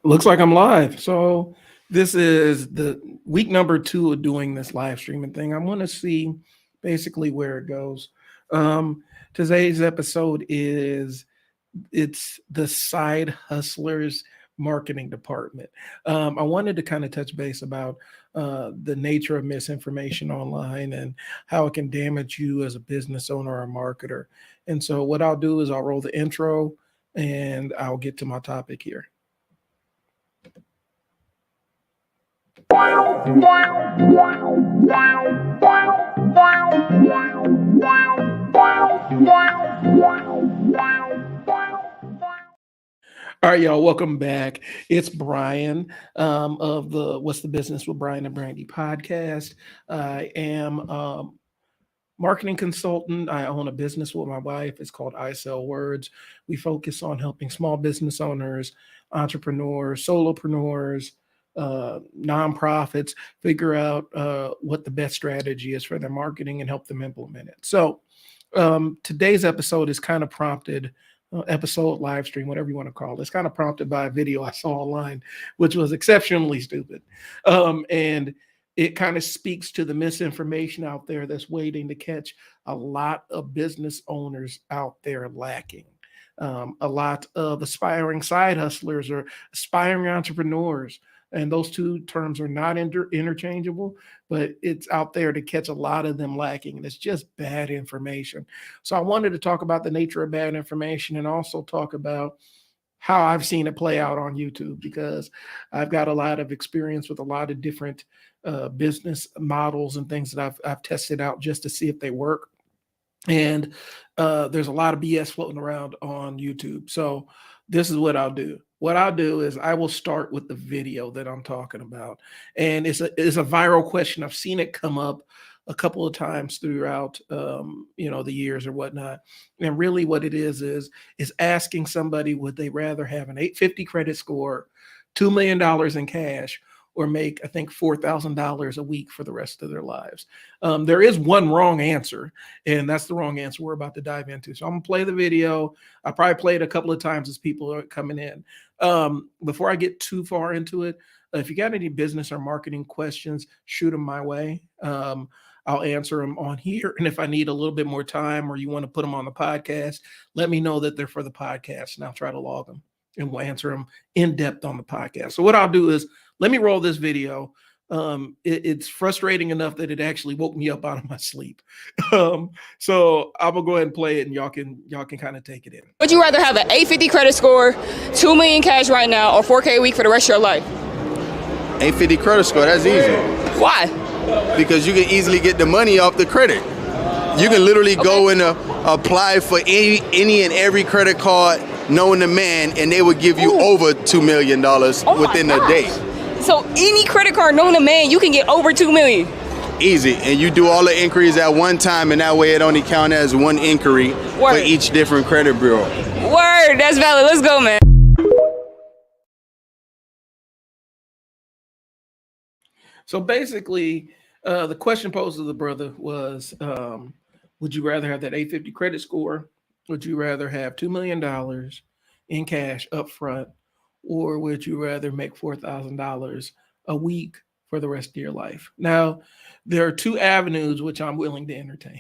Looks like I'm live. So this is the week number 2 of doing this live streaming thing. I want to see basically where it goes. Today's episode it's the side hustlers marketing department. I wanted to kind of touch base about the nature of misinformation online and how it can damage you as a business owner or a marketer. And so what I'll do is I'll roll the intro and I'll get to my topic here. All right, y'all, welcome back. It's Brian of the What's the Business with Brian and Brandy podcast. I am marketing consultant. I own a business with my wife. It's called I Sell Words. We focus on helping small business owners, entrepreneurs, solopreneurs, nonprofits figure out what the best strategy is for their marketing and help them implement it. So today's episode is kind of prompted, episode, live stream, whatever you want to call it. It's kind of prompted by a video I saw online, which was exceptionally stupid. And it kind of speaks to the misinformation out there that's waiting to catch a lot of business owners out there lacking. A lot of aspiring side hustlers or aspiring entrepreneurs. And those two terms are not interchangeable, but it's out there to catch a lot of them lacking. And it's just bad information. So I wanted to talk about the nature of bad information and also talk about how I've seen it play out on YouTube, because I've got a lot of experience with a lot of different business models and things that I've tested out just to see if they work. And there's a lot of BS floating around on YouTube. So this is what I'll do. What I'll do is I will start with the video that I'm talking about. And it's a viral question. I've seen it come up a couple of times throughout, the years or whatnot. And really what it is asking somebody, would they rather have an 850 credit score, $2 million in cash, or make, I think, $4,000 a week for the rest of their lives? There is one wrong answer, and that's the wrong answer we're about to dive into. So I'm gonna play the video. I probably play it a couple of times as people are coming in. Before I get too far into it, if you got any business or marketing questions, shoot them my way. I'll answer them on here. And if I need a little bit more time or you want to put them on the podcast, let me know that they're for the podcast and I'll try to log them and we'll answer them in depth on the podcast. So what I'll do is, let me roll this video. It's frustrating enough that it actually woke me up out of my sleep. So I'm gonna go ahead and play it, and y'all can kind of take it in. Would you rather have an 850 credit score, $2 million cash right now, or $4K a week for the rest of your life? 850 credit score, that's easy. Why? Because you can easily get the money off the credit. You can literally go and apply for any and every credit card known to man, and they would give you over $2 million within a day. So any credit card known to man, you can get over $2 million. Easy, and you do all the inquiries at one time, and that way it only counts as one inquiry for each different credit bureau. Word, that's valid. Let's go, man. So basically, the question posed to the brother was, would you rather have that 850 credit score? Would you rather have $2 million in cash up front? Or would you rather make $4,000 a week for the rest of your life? Now, there are two avenues which I'm willing to entertain.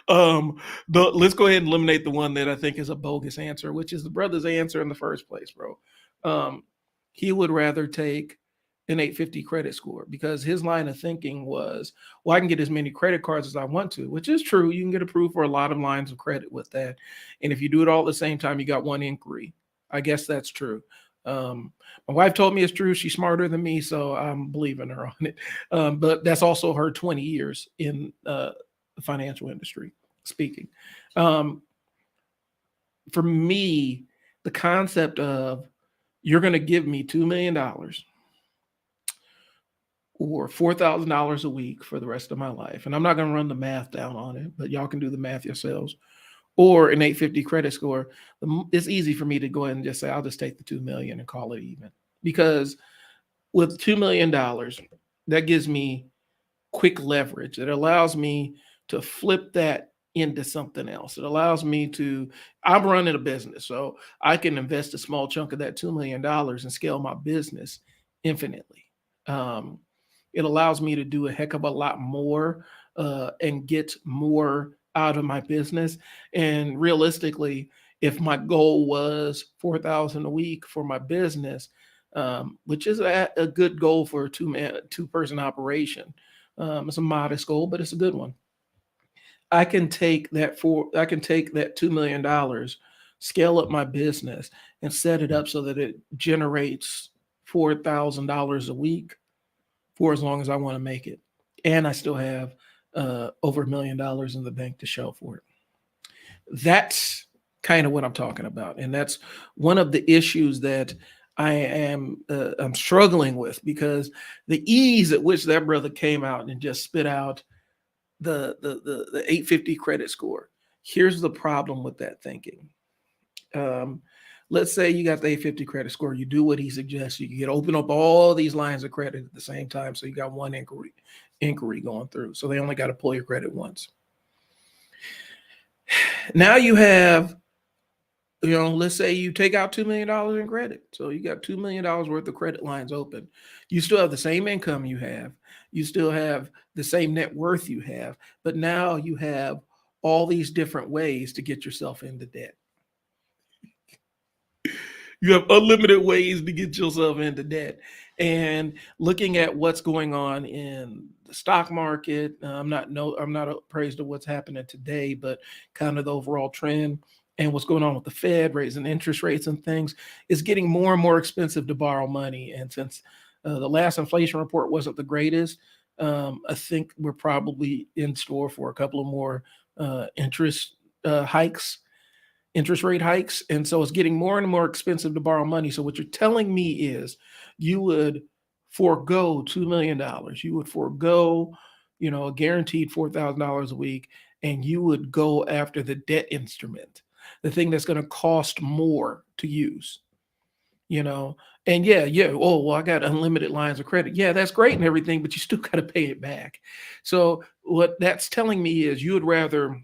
Let's go ahead and eliminate the one that I think is a bogus answer, which is the brother's answer in the first place, bro. He would rather take an 850 credit score because his line of thinking was, well, I can get as many credit cards as I want to, which is true. You can get approved for a lot of lines of credit with that. And if you do it all at the same time, you got one inquiry. I guess that's true. My wife told me it's true. She's smarter than me, so I'm believing her on it. But that's also her 20 years in the financial industry speaking. For me, the concept of you're going to give me $2 million or $4,000 a week for the rest of my life, and I'm not going to run the math down on it, but y'all can do the math yourselves, or an 850 credit score, it's easy for me to go ahead and just say, I'll just take the 2 million and call it even. Because with $2 million, that gives me quick leverage. It allows me to flip that into something else. It allows me to, I'm running a business, so I can invest a small chunk of that $2 million and scale my business infinitely. Um, it allows me to do a heck of a lot more and get more out of my business. And realistically, if my goal was 4,000 a week for my business, which is a good goal for a two person operation, it's a modest goal, but it's a good one. I can take that $2 million, scale up my business, and set it up so that it generates $4,000 a week for as long as I want to make it, and I still have over $1 million in the bank to show for it. That's kind of what I'm talking about, and that's one of the issues that I'm struggling with, because the ease at which that brother came out and just spit out the 850 credit score. Here's the problem with that thinking. Let's say you got the 850 credit score. You do what he suggests. You can open up all these lines of credit at the same time. So you got one inquiry going through. So they only got to pull your credit once. Now you have, let's say you take out $2 million in credit. So you got $2 million worth of credit lines open. You still have the same income you have. You still have the same net worth you have. But now you have all these different ways to get yourself into debt. You have unlimited ways to get yourself into debt. And looking at what's going on in the stock market, I'm not appraised of what's happening today, but kind of the overall trend and what's going on with the Fed raising interest rates and things, is getting more and more expensive to borrow money. And since the last inflation report wasn't the greatest, I think we're probably in store for a couple of more interest rate hikes. And so it's getting more and more expensive to borrow money. So what you're telling me is you would forego $2 million. You would forego, a guaranteed $4,000 a week, and you would go after the debt instrument, the thing that's going to cost more to use, and oh, well, I got unlimited lines of credit. Yeah, that's great and everything, but you still got to pay it back. So what that's telling me is you would rather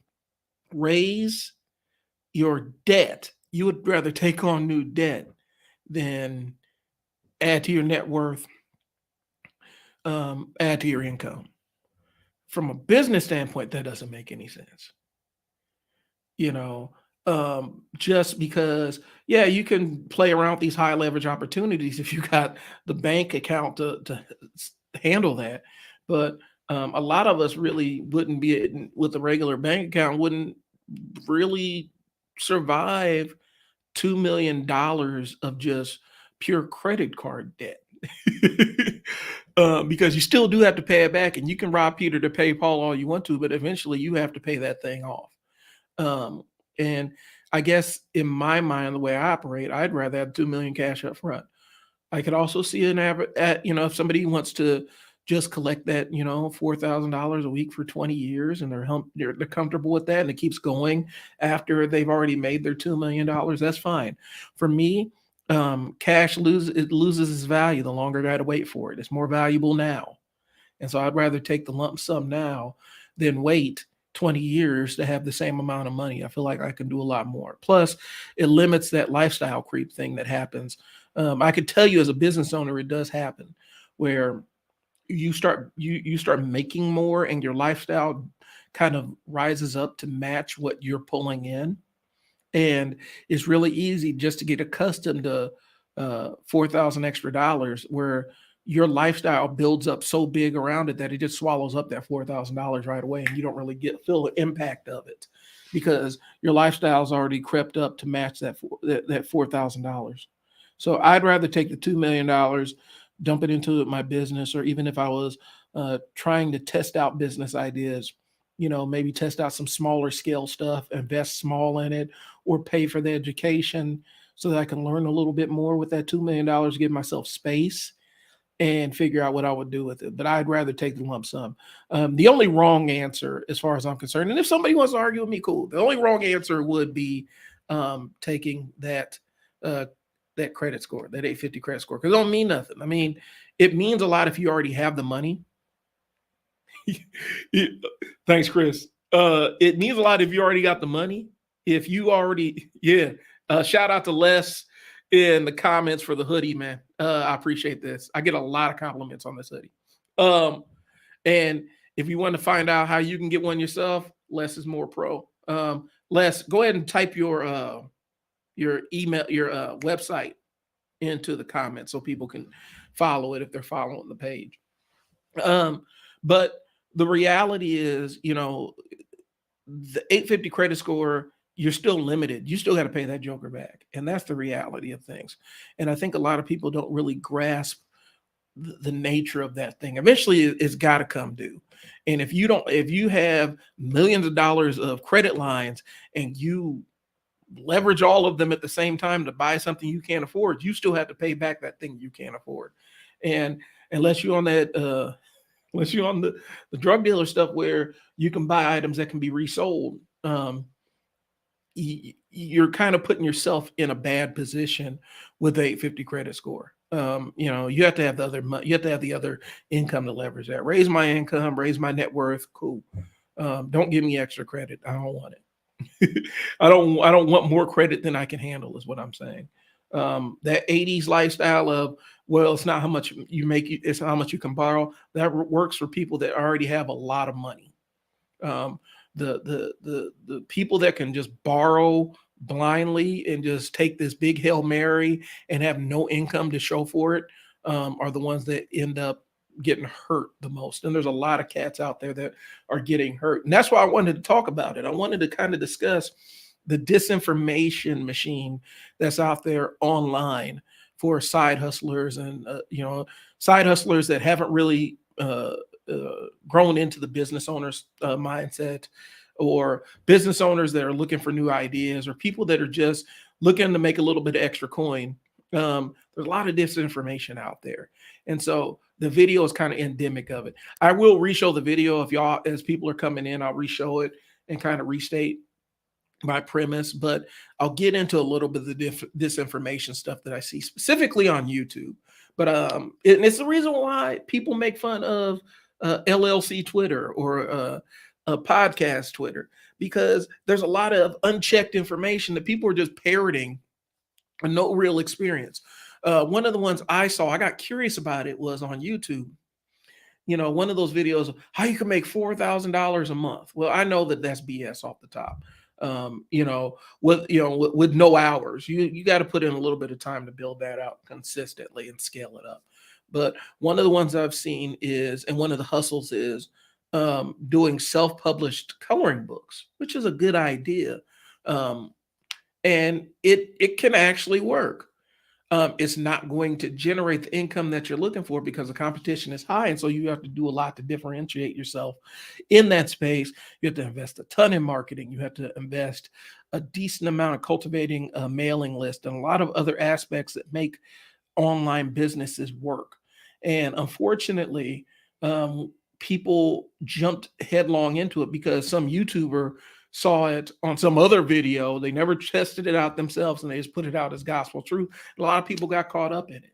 raise your debt. You would rather take on new debt than add to your net worth, add to your income. From a business standpoint, that doesn't make any sense. Just because, you can play around with these high leverage opportunities if you got the bank account to handle that. But a lot of us really wouldn't be, with a regular bank account, wouldn't really survive $2 million of just pure credit card debt. Because you still do have to pay it back, and you can rob Peter to pay Paul all you want to, but eventually you have to pay that thing off. And I guess in my mind, the way I operate, I'd rather have $2 million cash up front. I could also see an average at, if somebody wants to just collect that, $4,000 a week for 20 years, and they're comfortable with that, and it keeps going after they've already made their $2 million, that's fine. For me, cash loses its value the longer I got to wait for it. It's more valuable now. And so I'd rather take the lump sum now than wait 20 years to have the same amount of money. I feel like I can do a lot more. Plus, it limits that lifestyle creep thing that happens. I could tell you as a business owner, it does happen where you start making more and your lifestyle kind of rises up to match what you're pulling in. And it's really easy just to get accustomed to $4,000 extra dollars, where your lifestyle builds up so big around it that it just swallows up that $4,000 right away, and you don't really feel the impact of it because your lifestyle's already crept up to match that $4,000. So I'd rather take the $2 million, dump it into my business, or even if I was trying to test out business ideas, maybe test out some smaller scale stuff, invest small in it, or pay for the education so that I can learn a little bit more with that $2 million, give myself space and figure out what I would do with it. But I'd rather take the lump sum. The only wrong answer, as far as I'm concerned, and if somebody wants to argue with me, cool. The only wrong answer would be taking that credit score, that 850 credit score, because it don't mean nothing. I mean, it means a lot if you already have the money. Thanks, Chris. It means a lot if you already got the money. If you already, yeah. Shout out to Les in the comments for the hoodie, man. I appreciate this. I get a lot of compliments on this hoodie. And if you want to find out how you can get one yourself, Les is more pro. Les, go ahead and type your email, your website into the comments so people can follow it if they're following the page. But the reality is, you know, the 850 credit score, you're still limited. You still got to pay that joker back. And that's the reality of things. And I think a lot of people don't really grasp the nature of that thing. Eventually it's got to come due. And if you have millions of dollars of credit lines and you leverage all of them at the same time to buy something you can't afford, you still have to pay back that thing you can't afford. And unless you're on that, unless you're on the drug dealer stuff where you can buy items that can be resold, you're kind of putting yourself in a bad position with the 850 credit score. You know, you have to have the other income to leverage that. Raise my income, raise my net worth. Cool. Don't give me extra credit. I don't want it. I don't want more credit than I can handle is what I'm saying. That 80s lifestyle of, well, it's not how much you make, it's how much you can borrow. That works for people that already have a lot of money. The people that can just borrow blindly and just take this big Hail Mary and have no income to show for it are the ones that end up getting hurt the most. And there's a lot of cats out there that are getting hurt. And that's why I wanted to talk about it. I wanted to kind of discuss the disinformation machine that's out there online for side hustlers and, you know, side hustlers that haven't really grown into the business owner's mindset, or business owners that are looking for new ideas, or people that are just looking to make a little bit of extra coin. There's a lot of disinformation out there. And so the video is kind of endemic of it. I will reshow the video if y'all, as people are coming in, I'll reshow it and kind of restate my premise, but I'll get into a little bit of the disinformation stuff that I see specifically on YouTube. But and it's the reason why people make fun of LLC Twitter or a podcast Twitter, because there's a lot of unchecked information that people are just parroting and no real experience. One of the ones I saw, I got curious about it, was on YouTube. You know, one of those videos of how you can make $4,000 a month. Well, I know that that's BS off the top. You know, with no hours, you got to put in a little bit of time to build that out consistently and scale it up. But one of the ones I've seen is, and one of the hustles is doing self-published coloring books, which is a good idea. And it can actually work. It's not going to generate the income that you're looking for because the competition is high. And so you have to do a lot to differentiate yourself in that space. You have to invest a ton in marketing. You have to invest a decent amount of cultivating a mailing list and a lot of other aspects that make online businesses work. And unfortunately, people jumped headlong into it because some YouTuber saw it on some other video. They never tested it out themselves and they just put it out as gospel truth. A lot of people got caught up in it,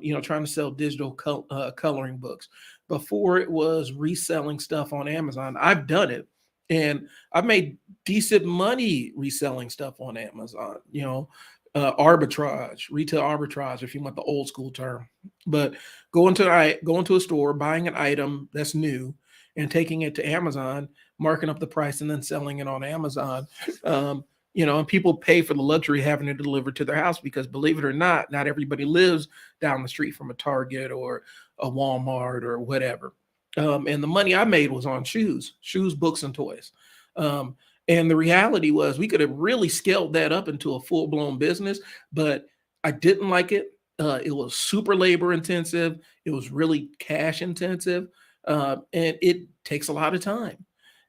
you know, trying to sell digital coloring books. Before it was reselling stuff on Amazon. I've done it and I've made decent money reselling stuff on Amazon, you know, arbitrage, retail arbitrage, if you want the old school term. But going to a store, buying an item that's new and taking it to Amazon, marking up the price and then selling it on Amazon. You know, and people pay for the luxury of having it delivered to their house because, believe it or not everybody lives down the street from a Target or a Walmart or whatever. And the money I made was on shoes, books, and toys. And the reality was we could have really scaled that up into a full-blown business, but I didn't like it. It was super labor intensive. It was really cash intensive. And it takes a lot of time.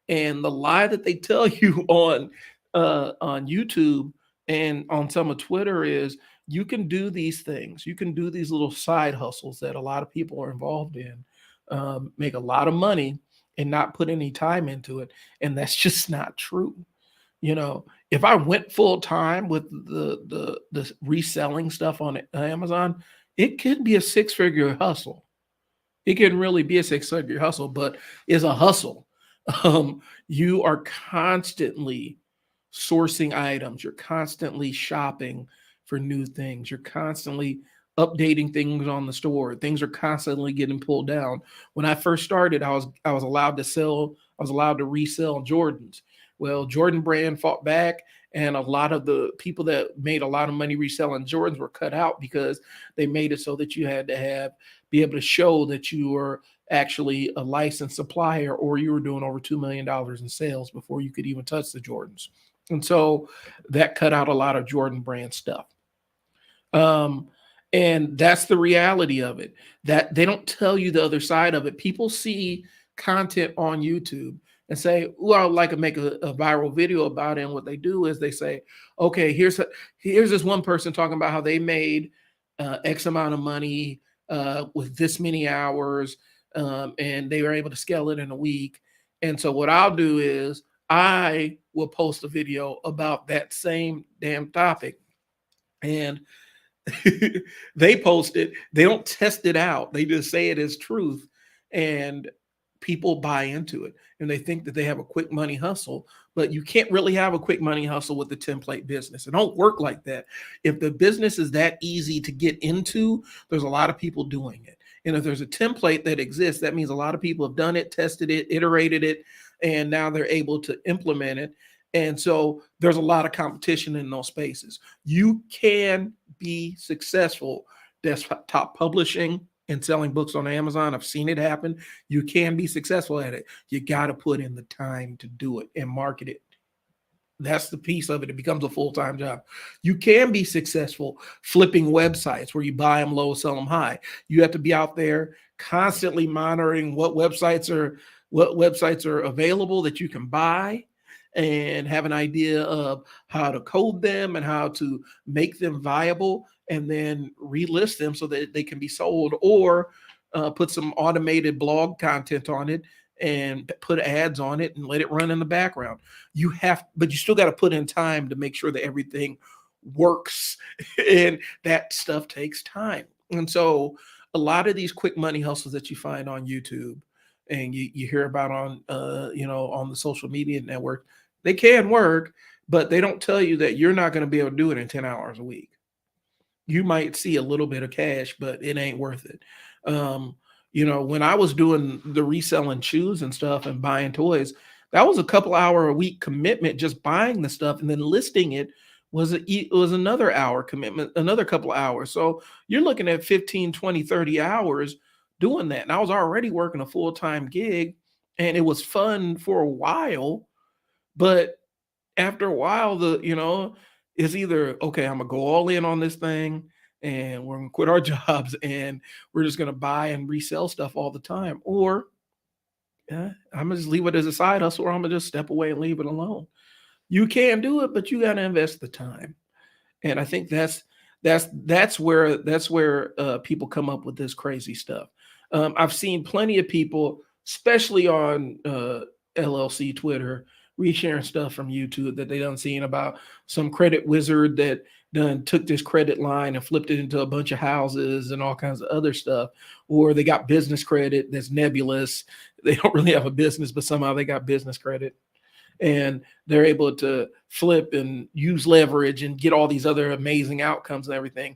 And the lie that they tell you on YouTube and on some of Twitter is you can do these things. You can do these little side hustles that a lot of people are involved in, make a lot of money and not put any time into it. And that's just not true. You know, if I went full time with the reselling stuff on Amazon, it could be a six-figure hustle. It can really be a six-figure hustle, but it's a hustle. You are constantly sourcing items. You're constantly shopping for new things. You're constantly updating things on the store. Things are constantly getting pulled down. When I first started, I was allowed to sell, I was allowed to resell Jordans. Well, Jordan brand fought back, and a lot of the people that made a lot of money reselling Jordans were cut out because they made it so that you had to be able to show that you were actually a licensed supplier or you were doing over $2 million in sales before you could even touch the Jordans. And so that cut out a lot of Jordan brand stuff. Um, and that's the reality of it, that they don't tell you the other side of it. People see content on YouTube and say, well, I'd like to make a viral video about it. And what they do is they say, okay, here's this one person talking about how they made X amount of money with this many hours, and they were able to scale it in a week. And so what I'll do is I will post a video about that same damn topic. And they post it. They don't test it out. They just say it as truth. And people buy into it. And they think that they have a quick money hustle. But you can't really have a quick money hustle with the template business. It don't work like that. If the business is that easy to get into, there's a lot of people doing it. And if there's a template that exists, that means a lot of people have done it, tested it, iterated it, and now they're able to implement it. And so there's a lot of competition in those spaces. You can be successful desktop publishing and selling books on Amazon. I've seen it happen. You can be successful at it. You got to put in the time to do it and market it. That's the piece of it. It becomes a full-time job. You can be successful flipping websites where you buy them low, sell them high. You have to be out there constantly monitoring what websites are available that you can buy, and have an idea of how to code them and how to make them viable, and then relist them so that they can be sold, or put some automated blog content on it and put ads on it and let it run in the background. But you still got to put in time to make sure that everything works, and that stuff takes time. And so a lot of these quick money hustles that you find on YouTube and you hear about on on the social media network, they can work, but they don't tell you that you're not going to be able to do it in 10 hours a week. You might see a little bit of cash, but it ain't worth it. When I was doing the reselling shoes and stuff and buying toys, that was a couple hour a week commitment, just buying the stuff, and then listing it was another hour commitment, another couple of hours. So you're looking at 15, 20, 30 hours doing that. And I was already working a full-time gig, and it was fun for a while. But after a while, it's either, okay, I'm gonna go all in on this thing and we're gonna quit our jobs and we're just gonna buy and resell stuff all the time, or I'm gonna just leave it as a side hustle, or I'm gonna just step away and leave it alone. You can do it, but you gotta invest the time. And I think that's where people come up with this crazy stuff. I've seen plenty of people, especially on LLC Twitter, resharing stuff from YouTube that they done seen about some credit wizard that done took this credit line and flipped it into a bunch of houses and all kinds of other stuff. Or they got business credit that's nebulous. They don't really have a business, but somehow they got business credit. And they're able to flip and use leverage and get all these other amazing outcomes and everything.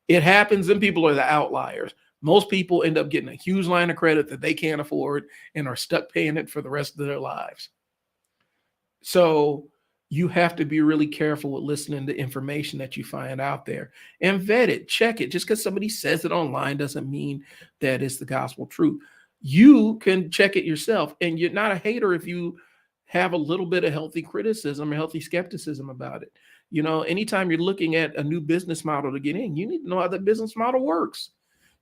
It happens, and people are the outliers. Most people end up getting a huge line of credit that they can't afford and are stuck paying it for the rest of their lives. So you have to be really careful with listening to information that you find out there, and vet it, check it. Just because somebody says it online doesn't mean that it's the gospel truth. You can check it yourself, and you're not a hater if you have a little bit of healthy criticism or healthy skepticism about it. Anytime you're looking at a new business model to get in, you need to know how the business model works.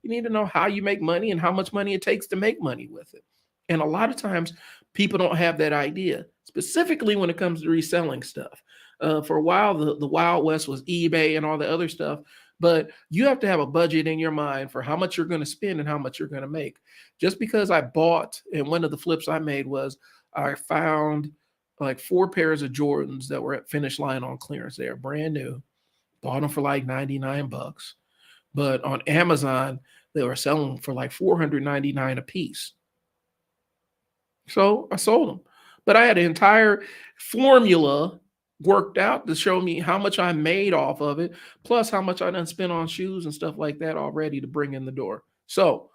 You need to know how you make money and how much money it takes to make money with it. And a lot of times people don't have that idea, specifically when it comes to reselling stuff. For a while, the Wild West was eBay and all the other stuff, but you have to have a budget in your mind for how much you're going to spend and how much you're going to make. Just because I bought, and one of the flips I made was I found like 4 pairs of Jordans that were at Finish Line on clearance. They are brand new. Bought them for like $99. But on Amazon, they were selling for like $499 a piece. So I sold them. But I had an entire formula worked out to show me how much I made off of it, plus how much I done spent on shoes and stuff like that already to bring in the door. So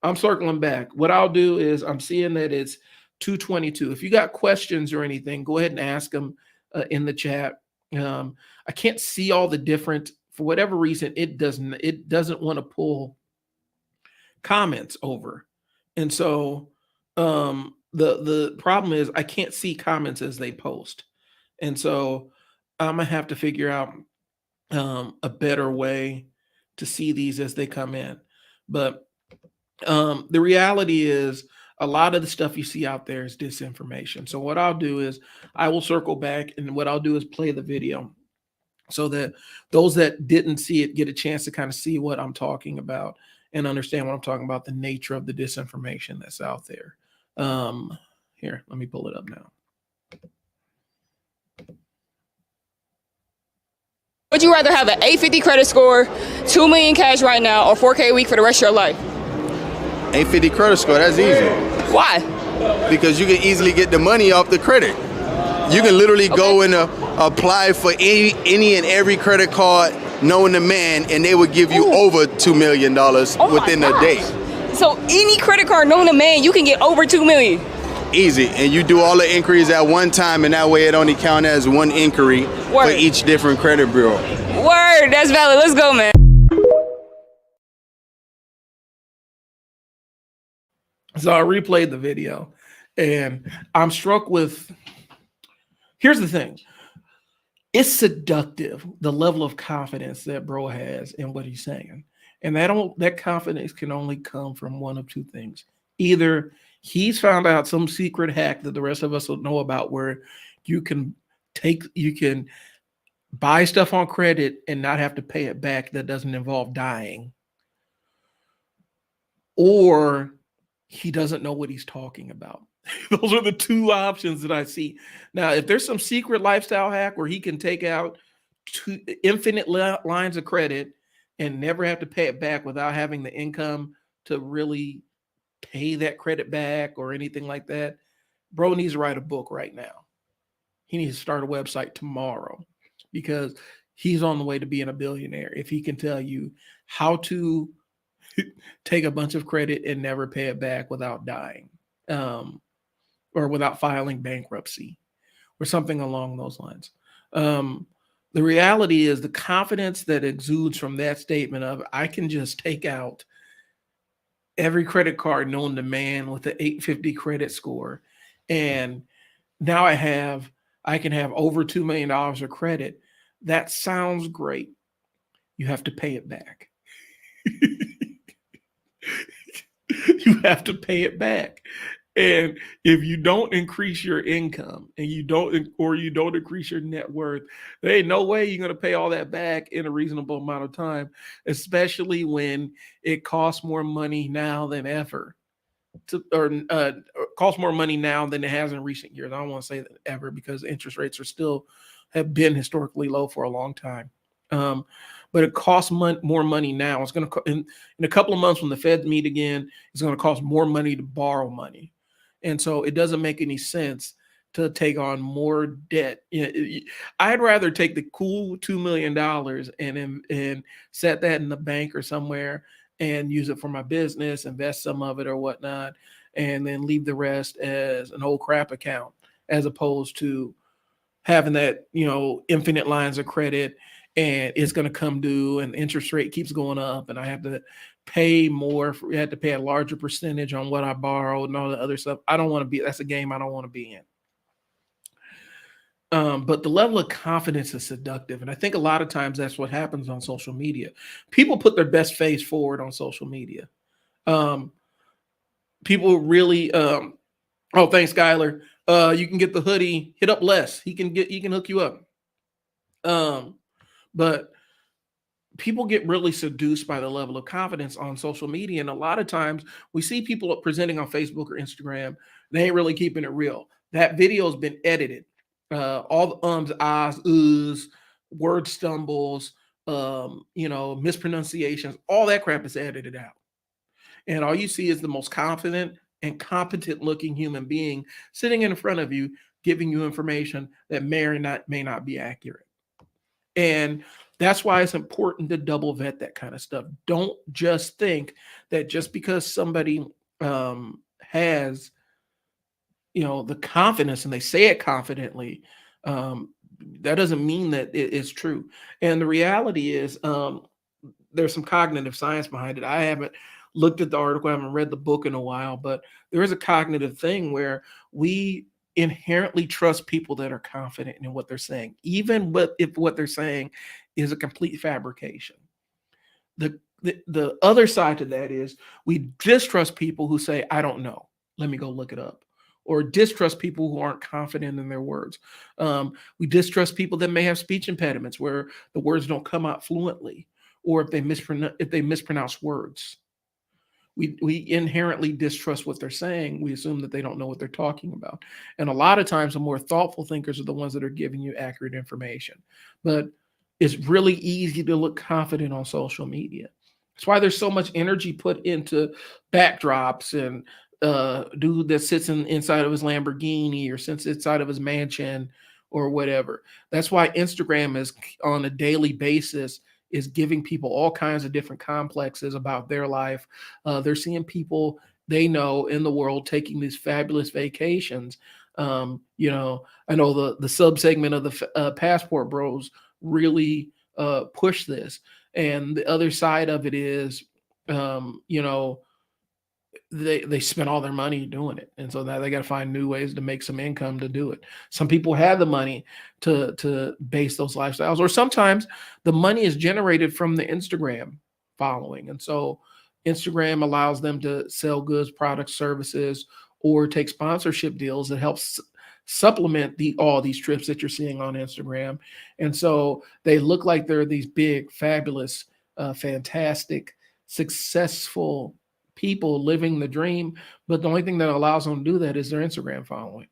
I'm circling back. What I'll do is I'm seeing that it's 222. If you got questions or anything, go ahead and ask them in the chat. I can't see all the different, for whatever reason, it doesn't want to pull comments over. And so the problem is I can't see comments as they post. And so I'm gonna have to figure out a better way to see these as they come in. But the reality is a lot of the stuff you see out there is disinformation. So what I'll do is I will circle back, and what I'll do is play the video so that those that didn't see it get a chance to kind of see what I'm talking about and understand what I'm talking about, the nature of the disinformation that's out there. Here, let me pull it up now. Would you rather have an 850 credit score, 2 million cash right now, or 4K a week for the rest of your life? 850 credit score, that's easy. Why? Because you can easily get the money off the credit. You can literally go and apply for any and every credit card known to man, and they would give you over $2 million within a day. So any credit card known to man, you can get over 2 million. Easy, and you do all the inquiries at one time, and that way it only counts as one inquiry for each different credit bureau. Word, that's valid. Let's go, man. So I replayed the video, and I'm struck with, here's the thing. It's seductive, the level of confidence that bro has in what he's saying. And that confidence can only come from one of two things. Either he's found out some secret hack that the rest of us don't know about, where you can buy stuff on credit and not have to pay it back that doesn't involve dying. Or he doesn't know what he's talking about. Those are the two options that I see. Now, if there's some secret lifestyle hack where he can take out infinite lines of credit and never have to pay it back without having the income to really pay that credit back or anything like that, bro needs to write a book right now. He needs to start a website tomorrow, because he's on the way to being a billionaire if he can tell you how to take a bunch of credit and never pay it back without dying, or without filing bankruptcy or something along those lines. The reality is the confidence that exudes from that statement of, I can just take out every credit card known to man with the 850 credit score, and now I can have over $2 million of credit. That sounds great. You have to pay it back. You have to pay it back. And if you don't increase your income and you don't increase your net worth, there ain't no way you're going to pay all that back in a reasonable amount of time, especially when it costs more money now than ever. Costs more money now than it has in recent years. I don't want to say that ever, because interest rates have been historically low for a long time. But it costs more money now. It's going to in a couple of months when the Feds meet again, it's going to cost more money to borrow money. And so it doesn't make any sense to take on more debt. I'd rather take the cool $2 million and set that in the bank or somewhere and use it for my business, invest some of it or whatnot, and then leave the rest as an old crap account, as opposed to having that, infinite lines of credit, and it's going to come due and the interest rate keeps going up and I have to pay more. I had to pay a larger percentage on what I borrowed and all the other stuff. That's a game I don't want to be in. But the level of confidence is seductive. And I think a lot of times that's what happens on social media. People put their best face forward on social media. People really, oh, thanks, Skylar. You can get the hoodie, hit up Les. He can hook you up. But people get really seduced by the level of confidence on social media. And a lot of times we see people presenting on Facebook or Instagram, they ain't really keeping it real. That video has been edited. All the ums, ahs, uhs, word stumbles, mispronunciations, all that crap is edited out. And all you see is the most confident, and competent looking human being sitting in front of you, giving you information that may not be accurate. And that's why it's important to double vet that kind of stuff. Don't just think that just because somebody has, the confidence and they say it confidently, that doesn't mean that it's true. And the reality is, there's some cognitive science behind it. I haven't looked at the article, I haven't read the book in a while, but there is a cognitive thing where we inherently trust people that are confident in what they're saying, even if what they're saying is a complete fabrication. The other side to that is we distrust people who say, I don't know, let me go look it up. Or distrust people who aren't confident in their words. We distrust people that may have speech impediments where the words don't come out fluently, or if they mispronounce words. We inherently distrust what they're saying. We assume that they don't know what they're talking about. And a lot of times the more thoughtful thinkers are the ones that are giving you accurate information. But it's really easy to look confident on social media. That's why there's so much energy put into backdrops and dude that sits inside of his Lamborghini or sits inside of his mansion or whatever. That's why Instagram is on a daily basis is giving people all kinds of different complexes about their life. They're seeing people they know in the world taking these fabulous vacations. I know the sub segment of the Passport Bros really push this. And the other side of it is, they spent all their money doing it, and so now they got to find new ways to make some income to do it. Some people have the money to base those lifestyles, or sometimes the money is generated from the Instagram following, and so Instagram allows them to sell goods, products, services, or take sponsorship deals that helps supplement all these trips that you're seeing on Instagram. And so they look like they're these big, fabulous, fantastic, successful people living the dream, but the only thing that allows them to do that is their Instagram following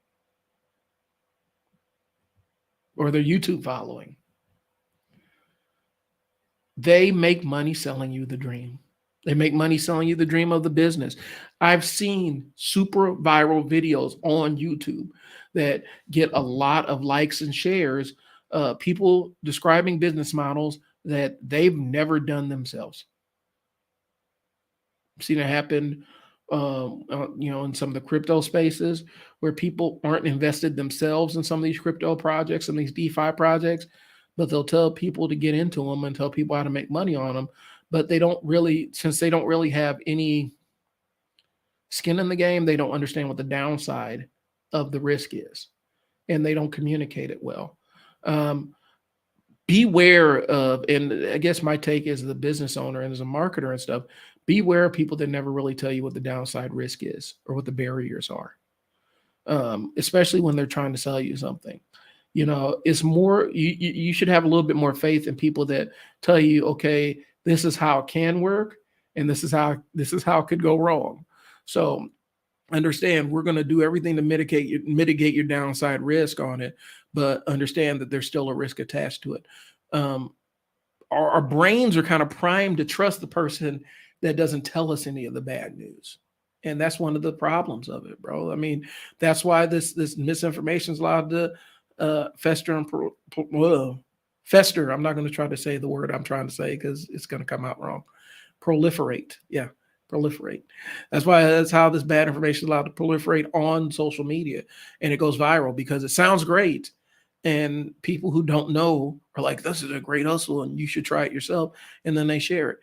or their YouTube following. They make money selling you the dream. They make money selling you the dream of the business. I've seen super viral videos on YouTube that get a lot of likes and shares, people describing business models that they've never done themselves. Seen it happen, in some of the crypto spaces where people aren't invested themselves in some of these crypto projects and these DeFi projects, but they'll tell people to get into them and tell people how to make money on them. But since they don't really have any skin in the game, they don't understand what the downside of the risk is, and they don't communicate it well. Beware of, and I guess my take as the business owner and as a marketer and stuff, beware of people that never really tell you what the downside risk is or what the barriers are, especially when they're trying to sell you something. It's more, you should have a little bit more faith in people that tell you, okay, this is how it can work, and this is how it could go wrong. So understand, we're going to do everything to mitigate your downside risk on it, but understand that there's still a risk attached to it. Our brains are kind of primed to trust the person that doesn't tell us any of the bad news. And that's one of the problems of it, bro. I mean, that's why this misinformation is allowed to fester and fester. I'm not going to try to say the word I'm trying to say because it's going to come out wrong. Proliferate. Yeah. Proliferate. That's how this bad information is allowed to proliferate on social media, and it goes viral because it sounds great, and people who don't know are like, this is a great hustle and you should try it yourself, and then they share it.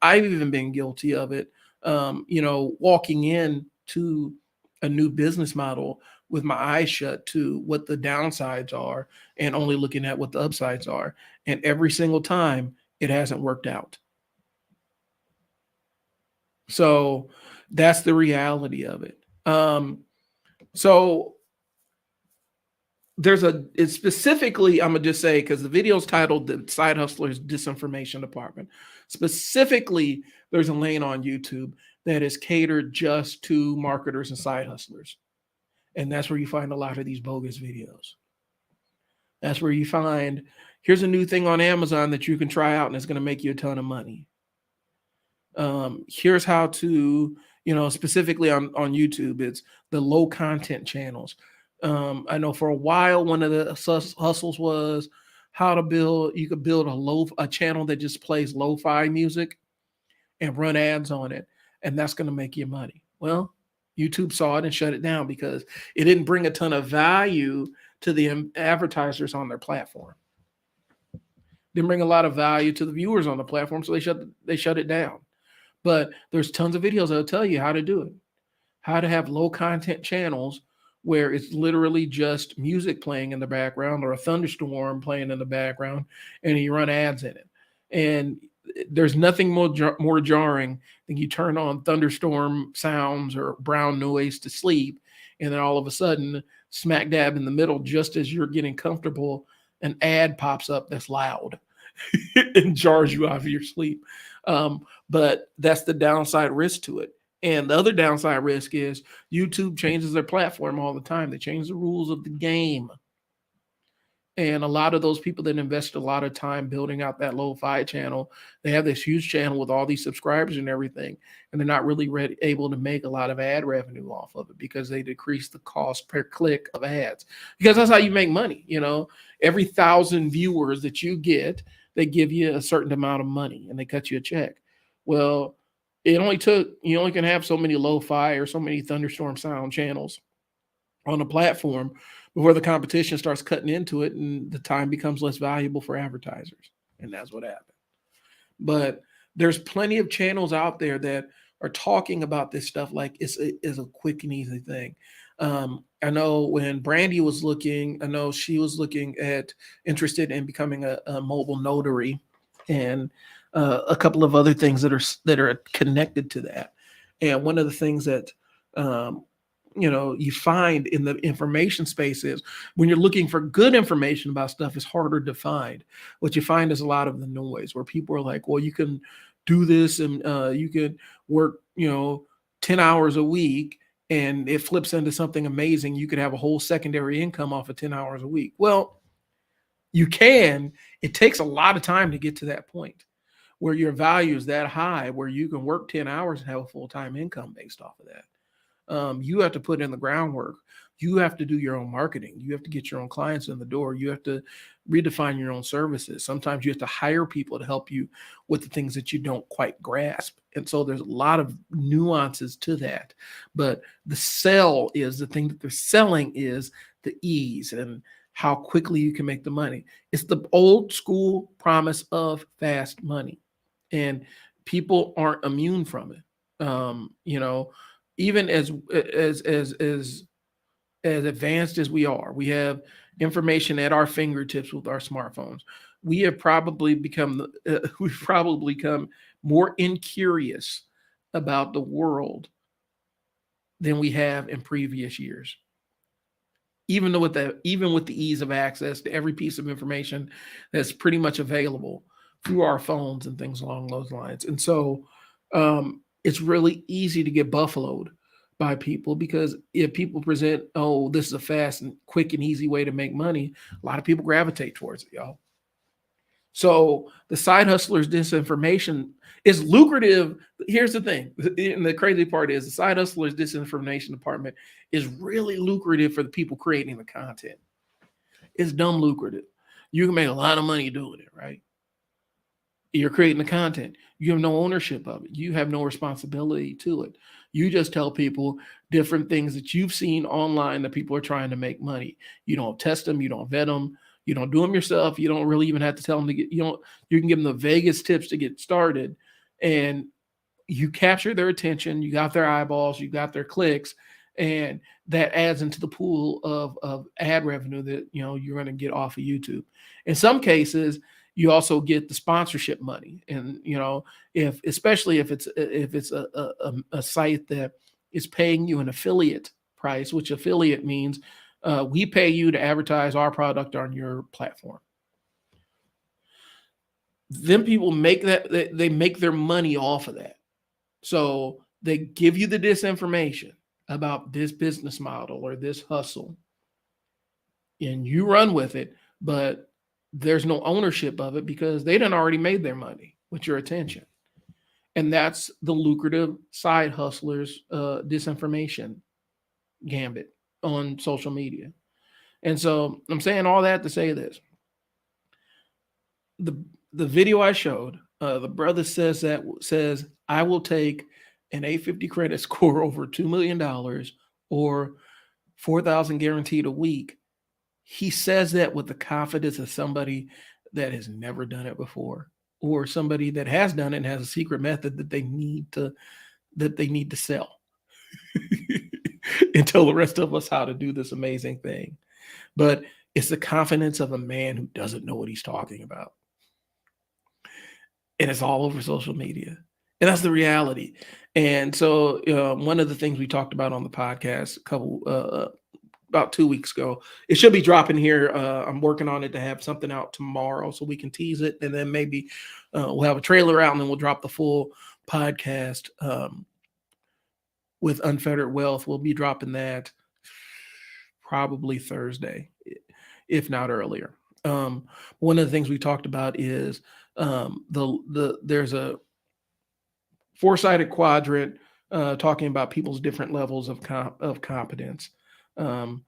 I've even been guilty of it, walking in to a new business model with my eyes shut to what the downsides are and only looking at what the upsides are, and every single time it hasn't worked out. So that's the reality of it. So it's specifically, I'm going to just say, because the video is titled The Side Hustler's Disinformation Department. Specifically, there's a lane on YouTube that is catered just to marketers and side hustlers. And that's where you find a lot of these bogus videos. That's where you find, here's a new thing on Amazon that you can try out and it's going to make you a ton of money. Here's how to, specifically on YouTube, it's the low content channels. I know for a while, one of the hustles was you could build a channel that just plays lo-fi music and run ads on it, and that's going to make you money. Well, YouTube saw it and shut it down because it didn't bring a ton of value to the advertisers on their platform. Didn't bring a lot of value to the viewers on the platform, so they shut it down. But there's tons of videos that'll tell you how to do it, how to have low content channels where it's literally just music playing in the background or a thunderstorm playing in the background, and you run ads in it. And there's nothing more jarring than you turn on thunderstorm sounds or brown noise to sleep, and then all of a sudden, smack dab in the middle, just as you're getting comfortable, an ad pops up that's loud and jars you out of your sleep. But that's the downside risk to it. And the other downside risk is YouTube changes their platform all the time. They change the rules of the game. And a lot of those people that invest a lot of time building out that lo-fi channel, they have this huge channel with all these subscribers and everything, and they're not really able to make a lot of ad revenue off of it because they decrease the cost per click of ads. Because that's how you make money. Every 1,000 viewers that you get, they give you a certain amount of money and they cut you a check. Well, you only can have so many lo-fi or so many thunderstorm sound channels on a platform before the competition starts cutting into it and the time becomes less valuable for advertisers. And that's what happened. But there's plenty of channels out there that are talking about this stuff like it's a quick and easy thing. I know when Brandy was looking, she was interested in becoming a mobile notary and a couple of other things that are connected to that. And one of the things that you find in the information space is when you're looking for good information about stuff, it's harder to find. What you find is a lot of the noise where people are like, well, you can do this and you can work 10 hours a week and it flips into something amazing. You could have a whole secondary income off of 10 hours a week. Well, you can. It takes a lot of time to get to that point where your value is that high where you can work 10 hours and have a full-time income based off of that. You have to put in the groundwork. You have to do your own marketing. You have to get your own clients in the door. You have to redefine your own services. Sometimes you have to hire people to help you with the things that you don't quite grasp. And so there's a lot of nuances to that. But the thing that they're selling is the ease and how quickly you can make the money. It's the old school promise of fast money. And people aren't immune from it. Even as advanced as we are, we have information at our fingertips with our smartphones. We have probably become more incurious about the world than we have in previous years. Even with the ease of access to every piece of information that's pretty much available through our phones and things along those lines. And so it's really easy to get buffaloed by people because if people present, oh, this is a fast and quick and easy way to make money, a lot of people gravitate towards it, y'all. So the side hustlers disinformation is lucrative. Here's the thing. And the crazy part is the side hustlers disinformation department is really lucrative for the people creating the content. It's dumb lucrative. You can make a lot of money doing it, right? You're creating the content. You have no ownership of it. You have no responsibility to it. You just tell people different things that you've seen online that people are trying to make money. You don't test them. You don't vet them. You don't do them yourself. You don't really even have to tell them you can give them the vaguest tips to get started, and you capture their attention. You got their eyeballs. You got their clicks, and that adds into the pool of ad revenue that you're going to get off of YouTube. In some cases, you also get the sponsorship money, and especially if it's a site that is paying you an affiliate price, which affiliate means we pay you to advertise our product on your platform. Then people make they make their money off of that. So they give you the disinformation about this business model or this hustle, and you run with it, but there's no ownership of it because they done already made their money with your attention. And that's the lucrative side hustlers disinformation gambit on social media. And so I'm saying all that to say this. The the video I showed, the brother says I will take an 850 credit score over $2 million or 4,000 guaranteed a week. He says that with the confidence of somebody that has never done it before, or somebody that has done it and has a secret method that they need to sell and tell the rest of us how to do this amazing thing. But it's the confidence of a man who doesn't know what he's talking about. And it's all over social media. And that's the reality. And so one of the things we talked about on the podcast about 2 weeks ago, it should be dropping here. I'm working on it to have something out tomorrow so we can tease it. And then maybe we'll have a trailer out and then we'll drop the full podcast with Unfettered Wealth. We'll be dropping that probably Thursday, if not earlier. One of the things we talked about is there's a four-sided quadrant talking about people's different levels of competence, and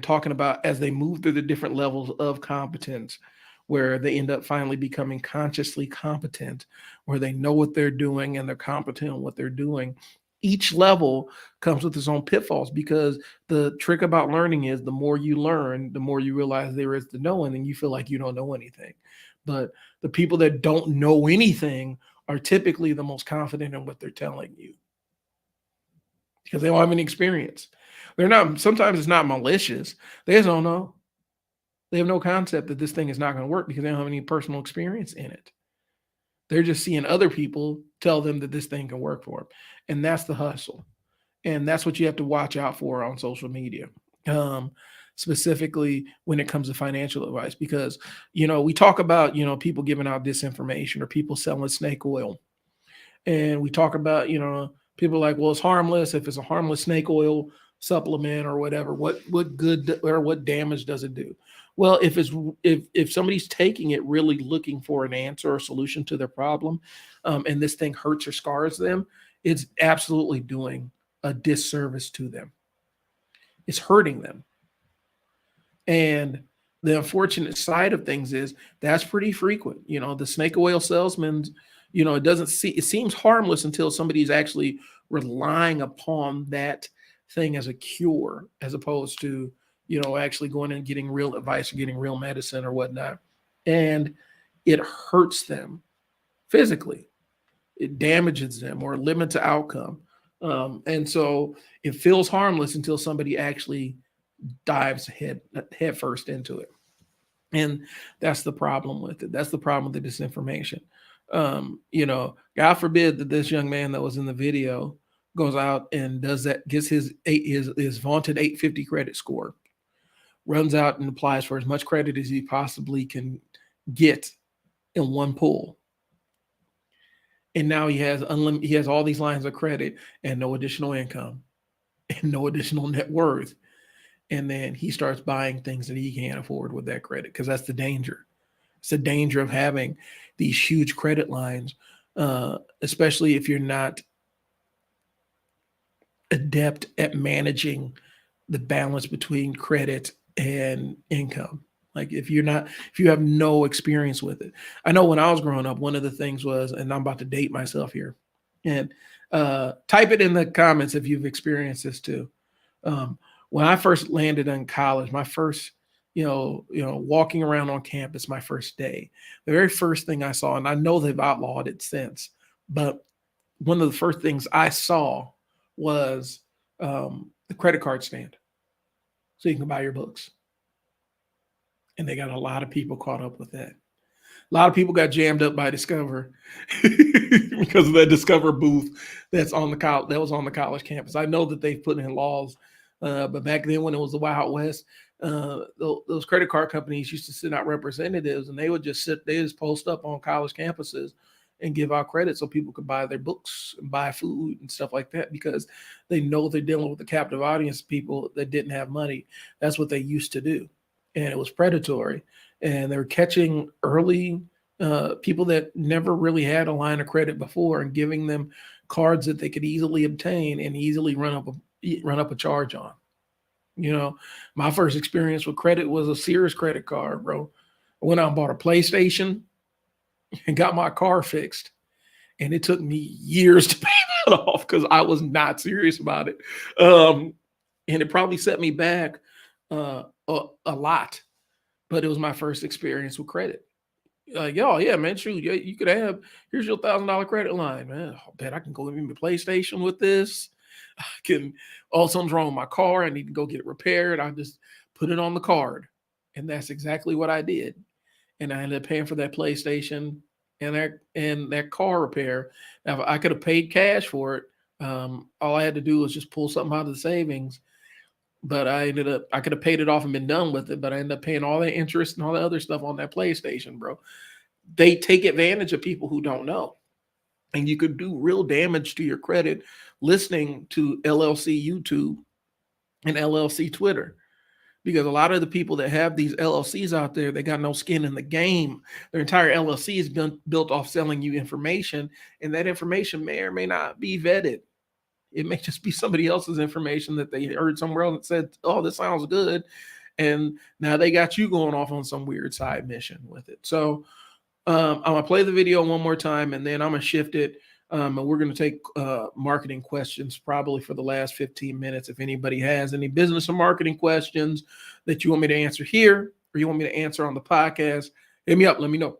talking about as they move through the different levels of competence, where they end up finally becoming consciously competent, where they know what they're doing and they're competent in what they're doing. Each level comes with its own pitfalls, because the trick about learning is the more you learn, the more you realize there is to know, and then you feel like you don't know anything. But the people that don't know anything are typically the most confident in what they're telling you, because they don't have any experience. They're not, sometimes it's not malicious. They just don't know. They have no concept that this thing is not going to work because they don't have any personal experience in it. They're just seeing other people tell them that this thing can work for them. And that's the hustle. And that's what you have to watch out for on social media, specifically when it comes to financial advice. Because, we talk about, people giving out disinformation or people selling snake oil. And we talk about, people like, well, it's harmless. If it's a harmless snake oil supplement or whatever, what good or what damage does it do? Well, if somebody's taking it really looking for an answer or solution to their problem, and this thing hurts or scars them, it's absolutely doing a disservice to them. It's hurting them. And the unfortunate side of things is that's pretty frequent. The snake oil salesman, it seems harmless until somebody's actually relying upon that thing as a cure, as opposed to, actually going and getting real advice or getting real medicine or whatnot. And it hurts them physically. It damages them or limits the outcome. And so it feels harmless until somebody actually dives head first into it. And that's the problem with it. That's the problem with the disinformation. God forbid that this young man that was in the video goes out and does that, gets his vaunted 850 credit score, runs out and applies for as much credit as he possibly can get in one pull. And now he has all these lines of credit and no additional income and no additional net worth. And then he starts buying things that he can't afford with that credit, because that's the danger. It's the danger of having these huge credit lines, especially if you're not adept at managing the balance between credit and income. Like if you have no experience with it. I know when I was growing up, one of the things was, and I'm about to date myself here, and type it in the comments if you've experienced this too. When I first landed in college, my first, walking around on campus, my first day, the very first thing I saw, and I know they've outlawed it since, but one of the first things I saw was the credit card stand, so you can buy your books. And they got a lot of people caught up with that. A lot of people got jammed up by Discover because of that Discover booth that was on the college campus. I know that they've put in laws, but back then when it was the Wild West, those credit card companies used to send out representatives, and they would just post up on college campuses and give out credit so people could buy their books and buy food and stuff like that, because they know they're dealing with a captive audience of people that didn't have money. That's what they used to do. And it was predatory. And they were catching early people that never really had a line of credit before, and giving them cards that they could easily obtain and easily run up a charge on. You know, my first experience with credit was a Sears credit card, bro. I went out and bought a PlayStation and got my car fixed, and it took me years to pay that off because I was not serious about it. And it probably set me back a lot, but it was my first experience with credit. Yo, yeah, man, shoot, yeah, you could have. Here's your $1,000 credit line, man. I bet I can go in my PlayStation with this. I can. Oh, something's wrong with my car. I need to go get it repaired. I just put it on the card, and that's exactly what I did. And I ended up paying for that PlayStation and that car repair. Now, if I could have paid cash for it, all I had to do was just pull something out of the savings. But I could have paid it off and been done with it, but I ended up paying all the interest and all the other stuff on that PlayStation, bro. They take advantage of people who don't know. And you could do real damage to your credit listening to LLC YouTube and LLC Twitter. Because a lot of the people that have these LLCs out there, they got no skin in the game. Their entire LLC is built off selling you information, and that information may or may not be vetted. It may just be somebody else's information that they heard somewhere else and said, "Oh, this sounds good," and now they got you going off on some weird side mission with it. So I'm gonna play the video one more time, and then I'm gonna shift it, and we're gonna take marketing questions probably for the last 15 minutes. If anybody has any business or marketing questions that you want me to answer here, or you want me to answer on the podcast, hit me up. Let me know.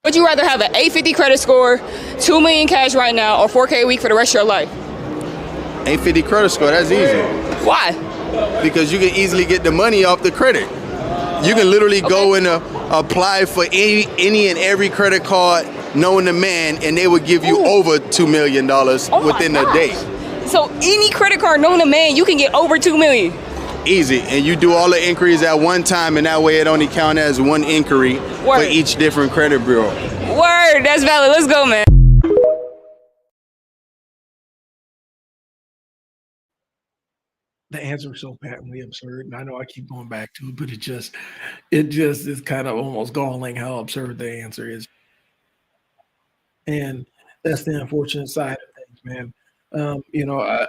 Would you rather have an 850 credit score, 2 million cash right now, or 4K a week for the rest of your life? 850 credit score, that's easy. Why? Because you can easily get the money off the credit. You can literally go and apply for any and every credit card known to man, and they would give you over $2 million within a day. So any credit card known to man, you can get over 2 million. Easy, and you do all the inquiries at one time, and that way it only counts as one inquiry for each different credit bureau. Word, that's valid. Let's go, man. The answer is so patently absurd, and I know I keep going back to it, but it just is kind of almost galling how absurd the answer is. And that's the unfortunate side of things, man.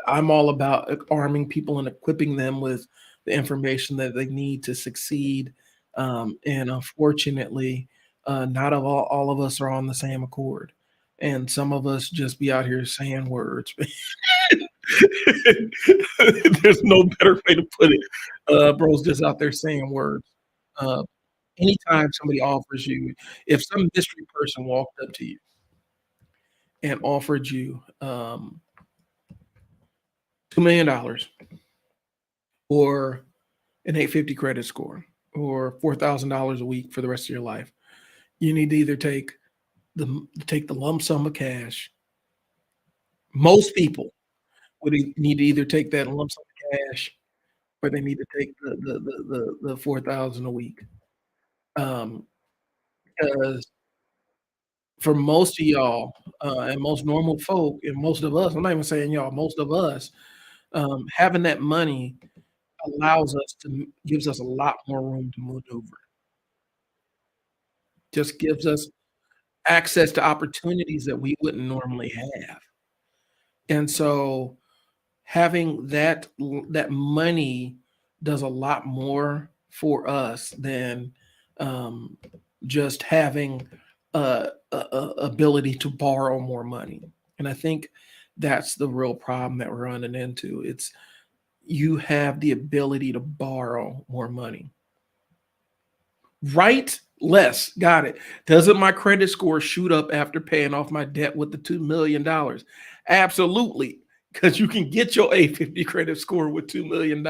I'm all about arming people and equipping them with the information that they need to succeed. And unfortunately, not all of us are on the same accord. And some of us just be out here saying words. There's no better way to put it. Bro's just out there saying words. Anytime somebody offers you, if some mystery person walked up to you and offered you $2 million or an 850 credit score or $4,000 a week for the rest of your life, you need to either take the lump sum of cash. Most people would need to either take that lump sum of cash, or they need to take the 4,000 a week. Because for most of y'all, and most normal folk, and most of us, I'm not even saying y'all, most of us, having that money gives us a lot more room to maneuver. Just gives us access to opportunities that we wouldn't normally have. And so having that money does a lot more for us than just having ability to borrow more money. And I think that's the real problem that we're running into. It's you have the ability to borrow more money. Right? Less. Got it. Doesn't my credit score shoot up after paying off my debt with the $2 million? Absolutely. Because you can get your 850 credit score with $2 million.